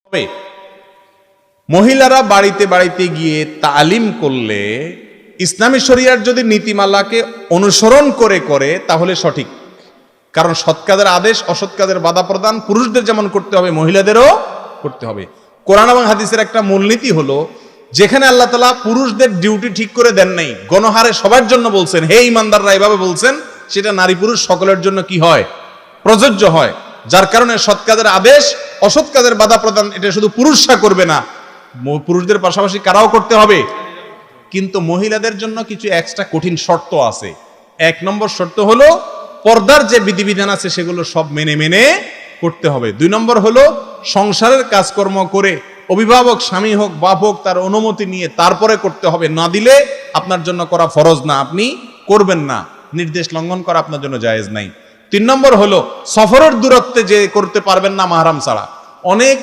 তবে মহিলারা বাড়িতে বাড়িতে গিয়ে তালিম করলে ইসলামী শরিয়ার যদি নীতিমালাকে অনুসরণ করে তাহলে সঠিক। কারণ সৎ কাজের আদেশ, অসৎ কাজের বাধা প্রদান পুরুষদের যেমন করতে হবে, মহিলাদেরও করতে হবে। কোরআন এবং হাদিসের একটা মূলনীতি হলো, যেখানে আল্লাহ তাআলা পুরুষদের ডিউটি ঠিক করে দেন নাই, গণহারে সবার জন্য বলছেন, হে ইমানদাররা এভাবে বলছেন, সেটা নারী পুরুষ সকলের জন্য কি হয়? প্রযোজ্য হয়। যার কারণে সৎ কাজের আদেশ, অসৎ কাজের বাধা প্রদান এটা শুধু পুরুষরা করবে না, পুরুষদের পাশাপাশি কারাও করতে হবে। কিন্তু মহিলাদের জন্য কিছু এক্সট্রা কঠিন শর্ত আছে। 1 নম্বর শর্ত হলো পর্দার যে বিধিবিধান আছে সেগুলো সব মেনে করতে হবে। 2 নম্বর হলো সংসারের কাজকর্ম করে অভিভাবক স্বামী হোক বাপ হোক তার অনুমতি নিয়ে তারপরে করতে হবে, না দিলে আপনার জন্য করা ফরজ না, আপনি করবেন না, নির্দেশ লঙ্ঘন করা আপনার জন্য জায়েজ নাই। 3 নম্বর হলো সফরের দূরত্বে যে করতে পারবেন না মাহরাম ছাড়া। অনেক